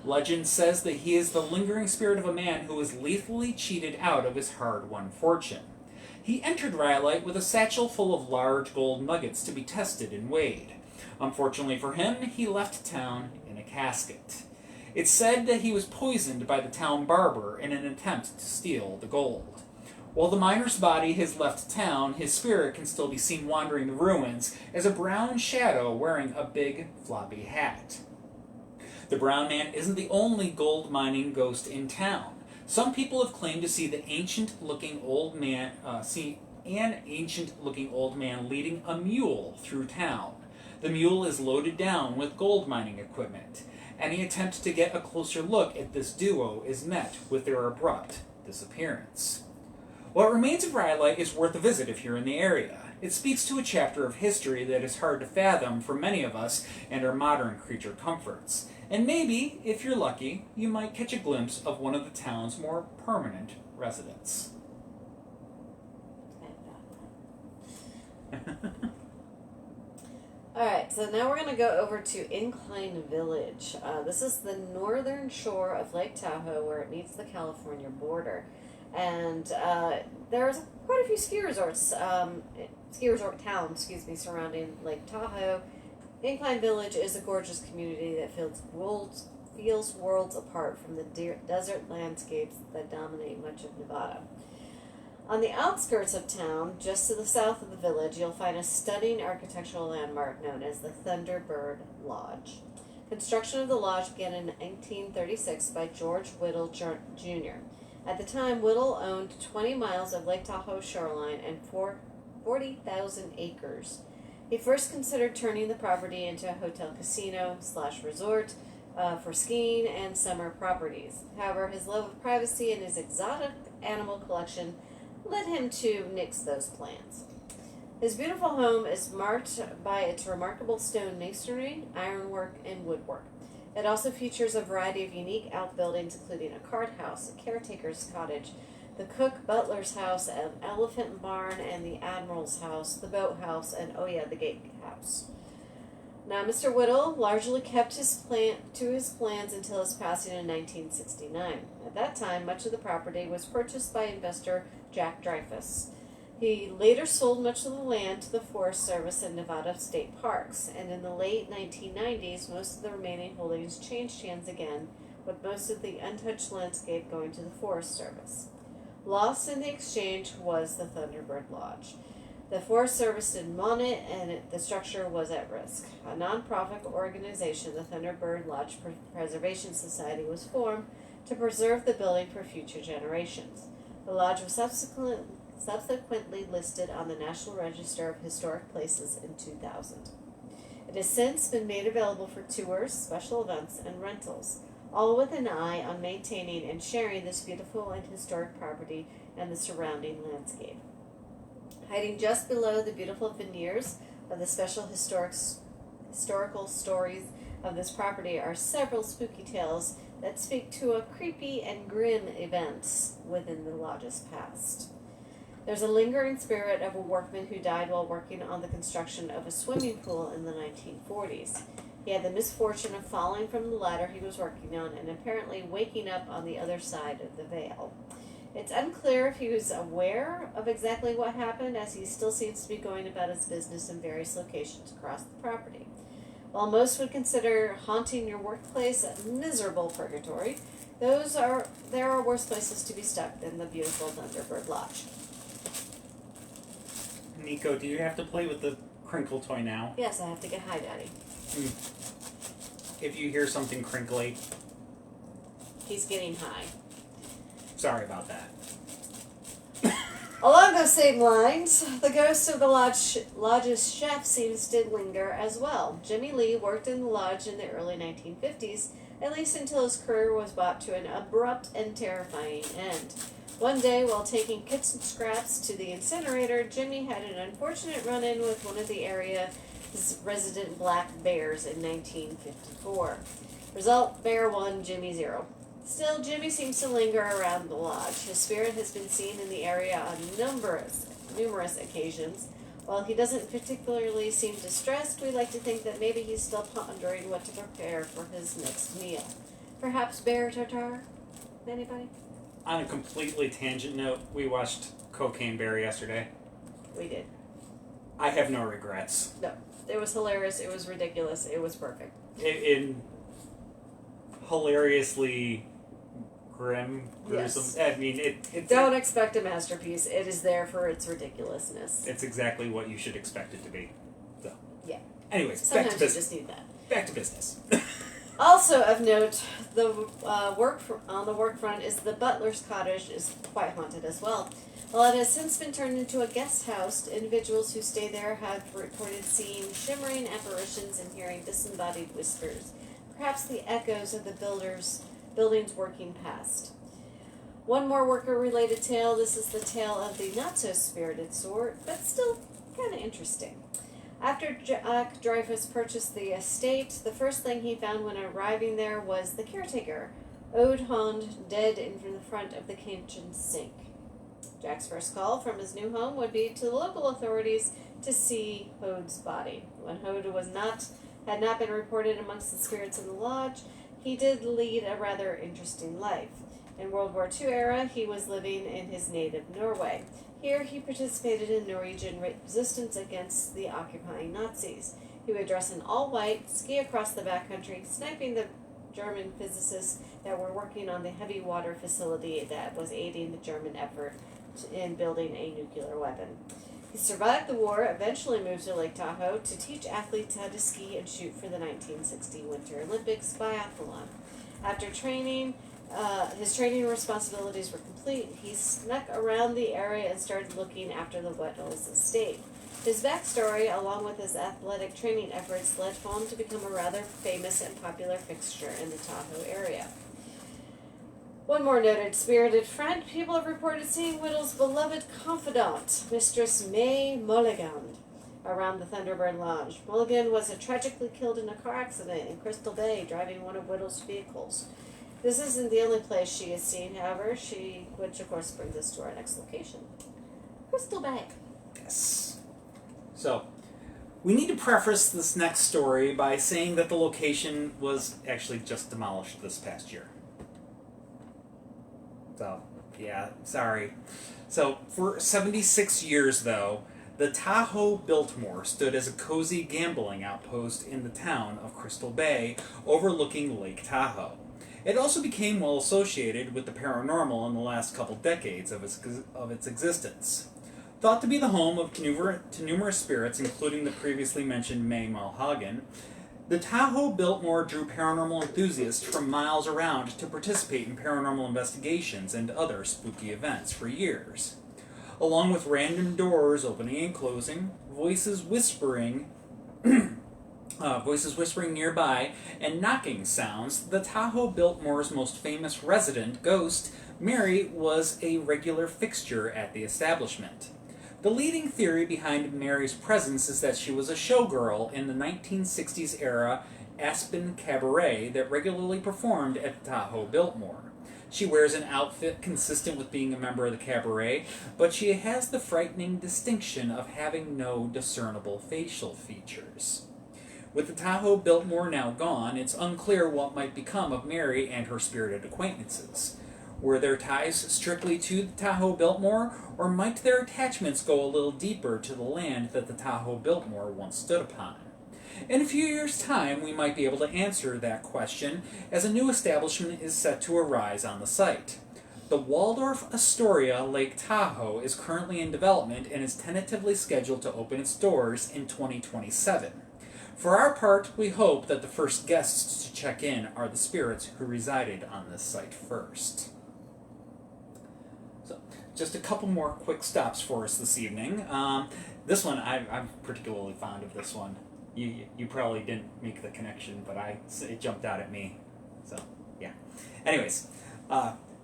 Legend says that he is the lingering spirit of a man who was lethally cheated out of his hard-won fortune. He entered Rhyolite with a satchel full of large gold nuggets to be tested and weighed. Unfortunately for him, he left town in a casket. It's said that he was poisoned by the town barber in an attempt to steal the gold. While the miner's body has left town, his spirit can still be seen wandering the ruins as a brown shadow wearing a big, floppy hat. The brown man isn't the only gold mining ghost in town. Some people have claimed to see an ancient-looking old man leading a mule through town. The mule is loaded down with gold mining equipment. Any attempt to get a closer look at this duo is met with their abrupt disappearance. What remains of Rhyolite is worth a visit if you're in the area. It speaks to a chapter of history that is hard to fathom for many of us and our modern creature comforts. And maybe, if you're lucky, you might catch a glimpse of one of the town's more permanent residents. Alright, so now we're going to go over to Incline Village. This is the northern shore of Lake Tahoe where it meets the California border. And there's quite a few ski resort towns, surrounding Lake Tahoe. Incline Village is a gorgeous community that feels worlds apart from the desert landscapes that dominate much of Nevada. On the outskirts of town, just to the south of the village, you'll find a stunning architectural landmark known as the Thunderbird Lodge. Construction of the lodge began in 1836 by George Whittle Jr. At the time, Whittle owned 20 miles of Lake Tahoe shoreline and 40,000 acres. He first considered turning the property into a hotel casino/resort for skiing and summer properties. However, his love of privacy and his exotic animal collection led him to nix those plans. His beautiful home is marked by its remarkable stone masonry, ironwork, and woodwork. It also features a variety of unique outbuildings, including a cart house, a caretaker's cottage, the cook-butler's house, an elephant barn, and the admiral's house, the boat house, and, the gatehouse. Now, Mr. Whittle largely kept to his plans until his passing in 1969. At that time, much of the property was purchased by investor Jack Dreyfus. He later sold much of the land to the Forest Service and Nevada State Parks, and in the late 1990s, most of the remaining holdings changed hands again, with most of the untouched landscape going to the Forest Service. Lost in the exchange was the Thunderbird Lodge. The Forest Service didn't want it, and the structure was at risk. A non-profit organization, the Thunderbird Lodge Preservation Society, was formed to preserve the building for future generations. The lodge was subsequently listed on the National Register of Historic Places in 2000. It has since been made available for tours, special events, and rentals, all with an eye on maintaining and sharing this beautiful and historic property and the surrounding landscape. Hiding just below the beautiful veneers of the special historical stories of this property are several spooky tales that speak to a creepy and grim events within the lodge's past. There's a lingering spirit of a workman who died while working on the construction of a swimming pool in the 1940s. He had the misfortune of falling from the ladder he was working on and apparently waking up on the other side of the veil. It's unclear if he was aware of exactly what happened, as he still seems to be going about his business in various locations across the property. While most would consider haunting your workplace a miserable purgatory, there are worse places to be stuck than the beautiful Thunderbird Lodge. Nico, do you have to play with the crinkle toy now? Yes, I have to get high, Daddy. If you hear something crinkly, He's getting high. sorry about that. Along those same lines, the ghost of the lodge's chef seems to linger as well. Jimmy Lee worked in the lodge in the early 1950s, at least until his career was brought to an abrupt and terrifying end. One day, while taking kitchen scraps to the incinerator, Jimmy had an unfortunate run-in with one of the area's resident black bears in 1954. Result, bear 1, Jimmy 0. Still, Jimmy seems to linger around the lodge. His spirit has been seen in the area on numerous occasions. While he doesn't particularly seem distressed, we like to think that maybe he's still pondering what to prepare for his next meal. Perhaps bear tartare? Anybody? On a completely tangent note, we watched Cocaine Bear yesterday. We did. I have no regrets. No. It was hilarious. It was ridiculous. It was perfect. hilariously gruesome. Yes. I mean, it's Don't expect a masterpiece. It is there for its ridiculousness. It's exactly what you should expect it to be. So. Yeah. Anyways, Sometimes back to you business. just need that. Back to business. Also of note, the on the work front is the butler's cottage is quite haunted as well. While it has since been turned into a guest house, individuals who stay there have reported seeing shimmering apparitions and hearing disembodied whispers, perhaps the echoes of the building's working past. One more worker-related tale. This is the tale of the not-so-spirited sort, but still kind of interesting. After Jack Dreyfus purchased the estate, the first thing he found when arriving there was the caretaker, Ode Hond, dead in the front of the kitchen sink. Jack's first call from his new home would be to the local authorities to see Hode's body. When Hode had not been reported amongst the spirits in the lodge, he did lead a rather interesting life. In World War II era, he was living in his native Norway. Here, he participated in Norwegian resistance against the occupying Nazis. He would dress in all white, ski across the backcountry, sniping the German physicists that were working on the heavy water facility that was aiding the German effort in building a nuclear weapon. He survived the war, eventually moved to Lake Tahoe to teach athletes how to ski and shoot for the 1960 Winter Olympics biathlon. After his training responsibilities were complete, he snuck around the area and started looking after the Weddell's estate. His backstory, along with his athletic training efforts, led home to become a rather famous and popular fixture in the Tahoe area. One more noted spirited friend. People have reported seeing Whittle's beloved confidant, Mistress May Mulligan, around the Thunderbird Lounge. Mulligan was tragically killed in a car accident in Crystal Bay, driving one of Whittle's vehicles. This isn't the only place she is seen, however, which of course brings us to our next location, Crystal Bay. Yes. So, we need to preface this next story by saying that the location was actually just demolished this past year. So, yeah, sorry. So, for 76 years, though, the Tahoe Biltmore stood as a cozy gambling outpost in the town of Crystal Bay, overlooking Lake Tahoe. It also became well associated with the paranormal in the last couple decades of its existence. Thought to be the home of numerous spirits, including the previously mentioned May Mulligan, the Tahoe Biltmore drew paranormal enthusiasts from miles around to participate in paranormal investigations and other spooky events for years. Along with random doors opening and closing, voices whispering nearby, and knocking sounds, the Tahoe Biltmore's most famous resident ghost, Mary, was a regular fixture at the establishment. The leading theory behind Mary's presence is that she was a showgirl in the 1960s era Aspen Cabaret that regularly performed at the Tahoe Biltmore. She wears an outfit consistent with being a member of the cabaret, but she has the frightening distinction of having no discernible facial features. With the Tahoe Biltmore now gone, it's unclear what might become of Mary and her spirited acquaintances. Were their ties strictly to the Tahoe Biltmore, or might their attachments go a little deeper to the land that the Tahoe Biltmore once stood upon? In a few years' time, we might be able to answer that question, as a new establishment is set to arise on the site. The Waldorf Astoria Lake Tahoe is currently in development and is tentatively scheduled to open its doors in 2027. For our part, we hope that the first guests to check in are the spirits who resided on this site first. So, just a couple more quick stops for us this evening. This one, I'm particularly fond of this one. You probably didn't make the connection, but it jumped out at me. So, yeah. Anyways,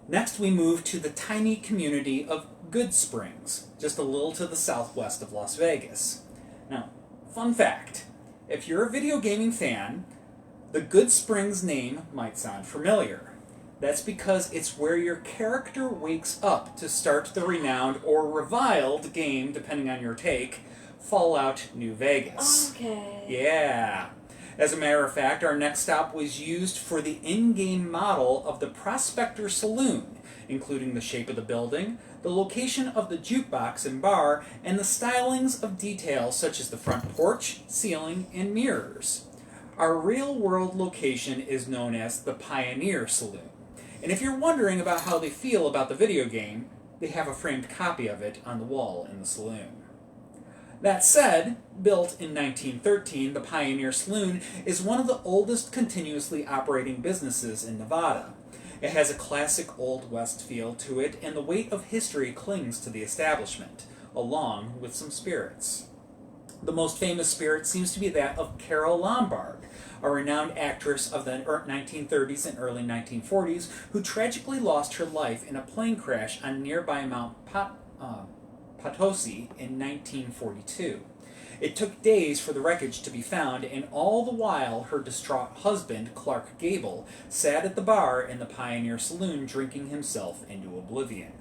next we move to the tiny community of Goodsprings, just a little to the southwest of Las Vegas. Now, fun fact. If you're a video gaming fan, the Goodsprings name might sound familiar. That's because it's where your character wakes up to start the renowned or reviled game, depending on your take, Fallout New Vegas. Okay. Yeah. As a matter of fact, our next stop was used for the in-game model of the Prospector Saloon, including the shape of the building, the location of the jukebox and bar, and the stylings of details such as the front porch, ceiling, and mirrors. Our real-world location is known as the Pioneer Saloon. And if you're wondering about how they feel about the video game, they have a framed copy of it on the wall in the saloon. That said, built in 1913, the Pioneer Saloon is one of the oldest continuously operating businesses in Nevada. It has a classic Old West feel to it, and the weight of history clings to the establishment, along with some spirits. The most famous spirit seems to be that of Carole Lombard, a renowned actress of the 1930s and early 1940s who tragically lost her life in a plane crash on nearby Mount Potosi in 1942. It took days for the wreckage to be found, and all the while her distraught husband, Clark Gable, sat at the bar in the Pioneer Saloon drinking himself into oblivion.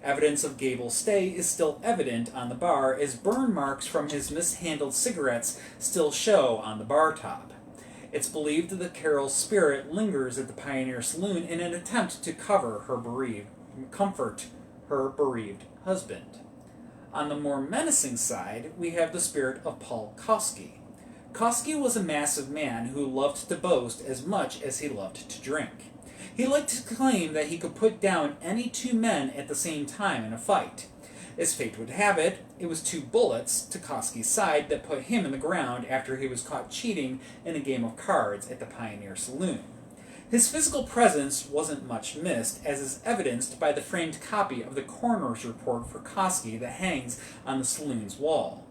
Evidence of Gable's stay is still evident on the bar, as burn marks from his mishandled cigarettes still show on the bar top. It's believed that Carole's spirit lingers at the Pioneer Saloon in an attempt to comfort her bereaved husband. On the more menacing side, we have the spirit of Paul Kosky. Kosky was a massive man who loved to boast as much as he loved to drink. He liked to claim that he could put down any two men at the same time in a fight. As fate would have it, it was two bullets to Kosky's side that put him in the ground after he was caught cheating in a game of cards at the Pioneer Saloon. His physical presence wasn't much missed, as is evidenced by the framed copy of the coroner's report for Kosky that hangs on the saloon's wall.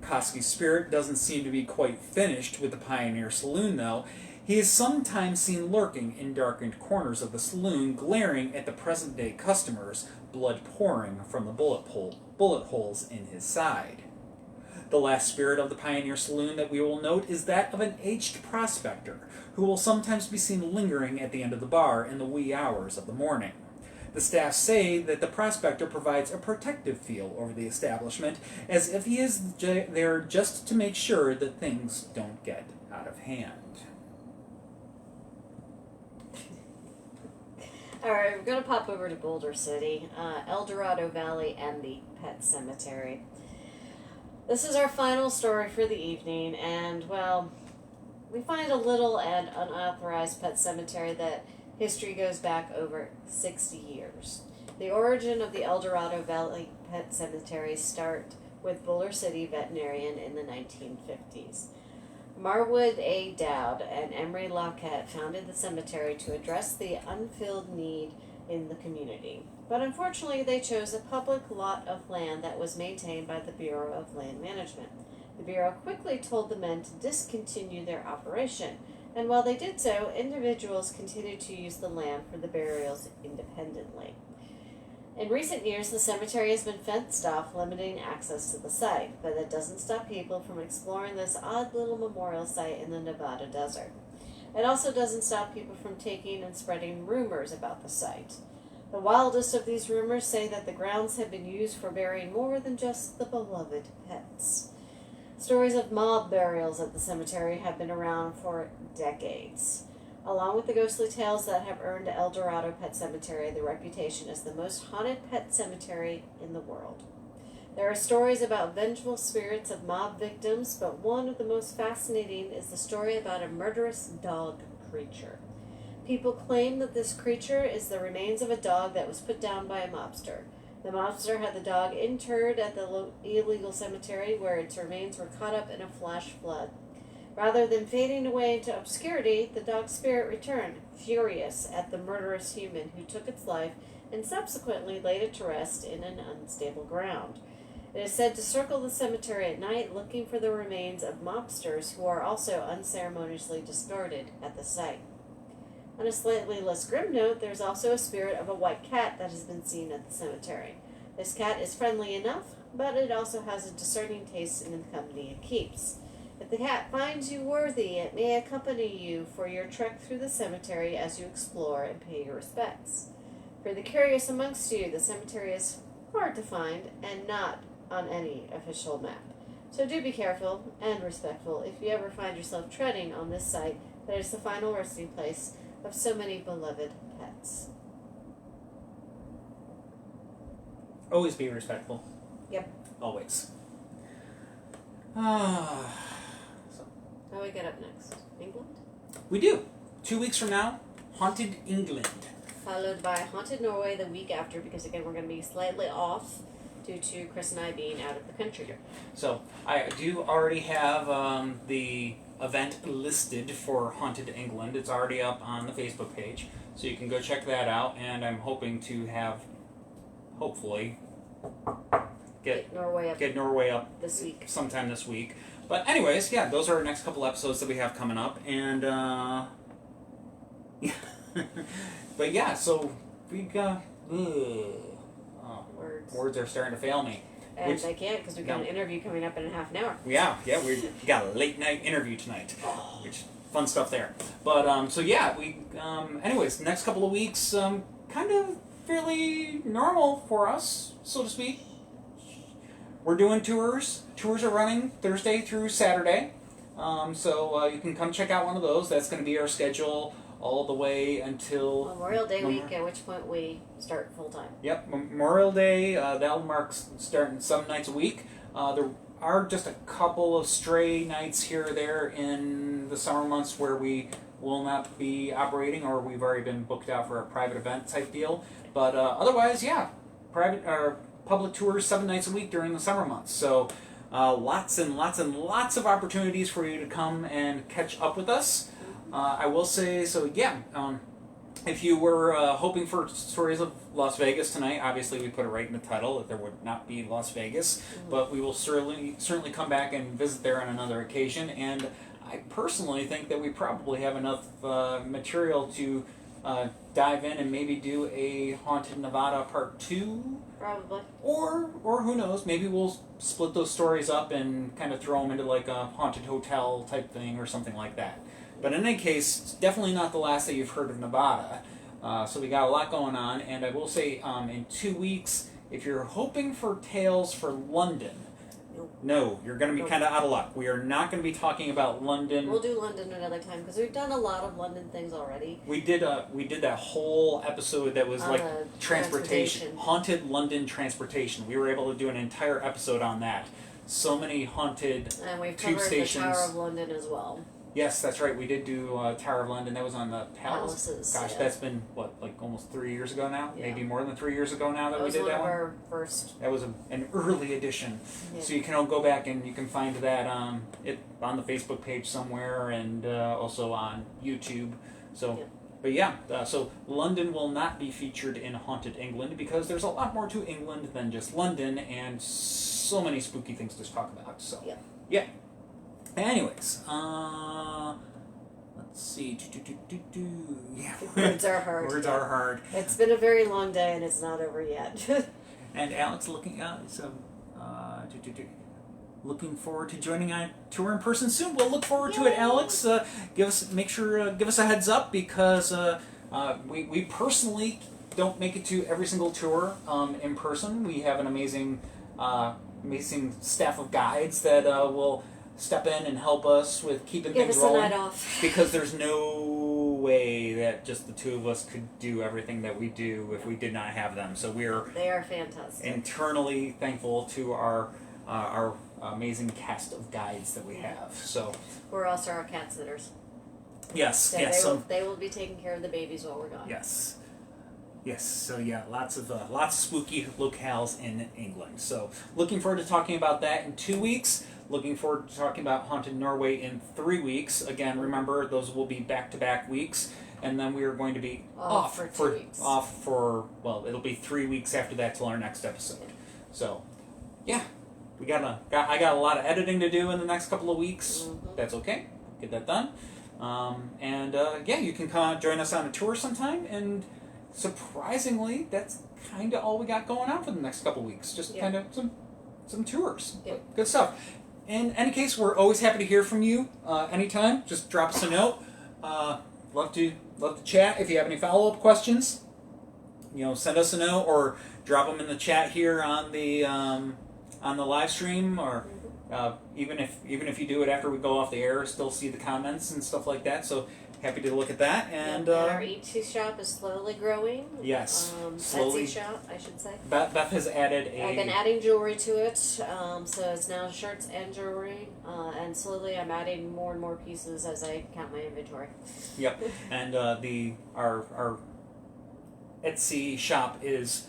Kosky's spirit doesn't seem to be quite finished with the Pioneer Saloon, though. He is sometimes seen lurking in darkened corners of the saloon, glaring at the present-day customers, blood pouring from the bullet holes in his side. The last spirit of the Pioneer Saloon that we will note is that of an aged prospector, who will sometimes be seen lingering at the end of the bar in the wee hours of the morning. The staff say that the prospector provides a protective feel over the establishment, as if he is there just to make sure that things don't get out of hand. Alright, we're going to pop over to Boulder City, El Dorado Valley, and the Pet Cemetery. This is our final story for the evening, and, well, we find a little and unauthorized pet cemetery that history goes back over 60 years. The origin of the El Dorado Valley Pet Cemetery start with Boulder City veterinarian in the 1950s. Marwood A. Dowd and Emery Lockett founded the cemetery to address the unfilled need in the community. But unfortunately, they chose a public lot of land that was maintained by the Bureau of Land Management. The Bureau quickly told the men to discontinue their operation, and while they did so, individuals continued to use the land for the burials independently. In recent years, the cemetery has been fenced off, limiting access to the site, but that doesn't stop people from exploring this odd little memorial site in the Nevada desert. It also doesn't stop people from taking and spreading rumors about the site. The wildest of these rumors say that the grounds have been used for burying more than just the beloved pets. Stories of mob burials at the cemetery have been around for decades. Along with the ghostly tales that have earned El Dorado Pet Cemetery the reputation as the most haunted pet cemetery in the world. There are stories about vengeful spirits of mob victims, but one of the most fascinating is the story about a murderous dog creature. People claim that this creature is the remains of a dog that was put down by a mobster. The mobster had the dog interred at the illegal cemetery, where its remains were caught up in a flash flood. Rather than fading away into obscurity, the dog's spirit returned, furious at the murderous human who took its life and subsequently laid it to rest in an unstable ground. It is said to circle the cemetery at night looking for the remains of mobsters who are also unceremoniously discarded at the site. On a slightly less grim note, there's also a spirit of a white cat that has been seen at the cemetery. This cat is friendly enough, but it also has a discerning taste in the company it keeps. If the cat finds you worthy, it may accompany you for your trek through the cemetery as you explore and pay your respects. For the curious amongst you, the cemetery is hard to find and not on any official map. So do be careful and respectful if you ever find yourself treading on this site that is the final resting place of so many beloved pets. Always be respectful. Yep. Always. What do we get up next? We do. 2 weeks from now, Haunted England. Followed by Haunted Norway the week after, because again we're going to be slightly off due to Chris and I being out of the country. So I do already have the event listed for Haunted England. It's already up on the Facebook page, so you can go check that out. And I'm hoping to have, hopefully, get Norway up this week, sometime this week. But anyways, yeah, those are our next couple episodes that we have coming up, and but yeah, so we got words are starting to fail me. And I can't because we've got an interview coming up in half an hour. Yeah, we got a late night interview tonight, which fun stuff there. But so yeah, we anyways, next couple of weeks, kind of fairly normal for us, so to speak. We're doing tours. Tours are running Thursday through Saturday, so you can come check out one of those. That's going to be our schedule all the way until Memorial Day week, at which point we start full time. Yep, Memorial Day, that'll mark starting some nights a week. There are just a couple of stray nights here or there in the summer months where we will not be operating, or we've already been booked out for a private event type deal. But otherwise, yeah, private or public tours 7 nights a week during the summer months. So lots and lots and lots of opportunities for you to come and catch up with us. I will say, so yeah, if you were hoping for stories of Las Vegas tonight, obviously we put it right in the title that there would not be Las Vegas, but we will certainly come back and visit there on another occasion. And I personally think that we probably have enough material to dive in and maybe do a Haunted Nevada Part 2. Probably. Or who knows, maybe we'll split those stories up and kind of throw them into like a haunted hotel type thing or something like that. But in any case, it's definitely not the last that you've heard of Nevada. So we got a lot going on, and I will say in 2 weeks, if you're hoping for tales for London, no, you're going to be kind of out of luck. We are not going to be talking about London. We'll do London another time because we've done a lot of London things already. We did that whole episode that was like transportation, haunted London transportation. We were able to do an entire episode on that. So many haunted and we've tube covered stations. The Tower of London as well. Yes, that's right. We did do Tower of London. That was on the Palaces. Gosh, yeah. That's been what, like almost 3 years ago now? Yeah. Maybe more than 3 years ago now that we did that one. That was one of our first. That was an early edition. Yeah. So you can go back and you can find that on the Facebook page somewhere, and also on YouTube. So, yeah. But yeah, so London will not be featured in Haunted England because there's a lot more to England than just London, and so many spooky things to talk about. So yeah. Anyways, let's see. Yeah. Words are hard. Words are hard. It's been a very long day and it's not over yet. And Alex looking forward to joining a tour in person soon. We'll look forward to it, Alex. Give us a heads up because we personally don't make it to every single tour in person. We have an amazing staff of guides that will step in and help us with keeping things rolling. Give us a night off. Because there's no way that just the two of us could do everything that we do if we did not have them. So they are fantastic. Internally thankful to our amazing cast of guides that we have. So we're also our cat sitters. Yes, so yes. They will be taking care of the babies while we're gone. Yes. Yes, so yeah, lots of spooky locales in England. So looking forward to talking about that in 2 weeks. Looking forward to talking about Haunted Norway in 3 weeks. Again, remember, those will be back-to-back weeks. And then we are going to be off for 2 weeks. It'll be 3 weeks after that till our next episode. So, yeah, I got a lot of editing to do in the next couple of weeks. Mm-hmm. That's okay. Get that done. You can come join us on a tour sometime. And surprisingly, that's kind of all we got going on for the next couple of weeks. Just kind of some tours. Yep. Good stuff. In any case, we're always happy to hear from you anytime. Just drop us a note. Love to chat. If you have any follow-up questions, send us a note or drop them in the chat here on the live stream, or even if you do it after we go off the air, still see the comments and stuff like that. So happy to look at that. And our Etsy shop is slowly growing. Yes, slowly. Etsy shop, I should say. Beth has added I've been adding jewelry to it, so it's now shirts and jewelry, and slowly I'm adding more and more pieces as I count my inventory. Yep, and our Etsy shop is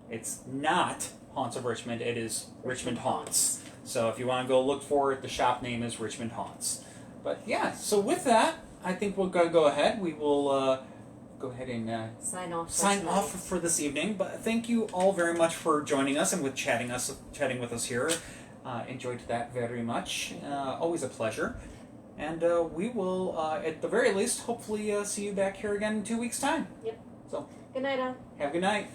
it's not Haunts of Richmond. It is Richmond Haunts. So if you want to go look for it, the shop name is Richmond Haunts. But yeah, so with that, I think we'll go ahead. We will go ahead and sign off for this evening. But thank you all very much for joining us and with chatting with us here. Enjoyed that very much. Always a pleasure. And we will, at the very least, hopefully see you back here again in 2 weeks' time. Yep. So good night, all. Have a good night.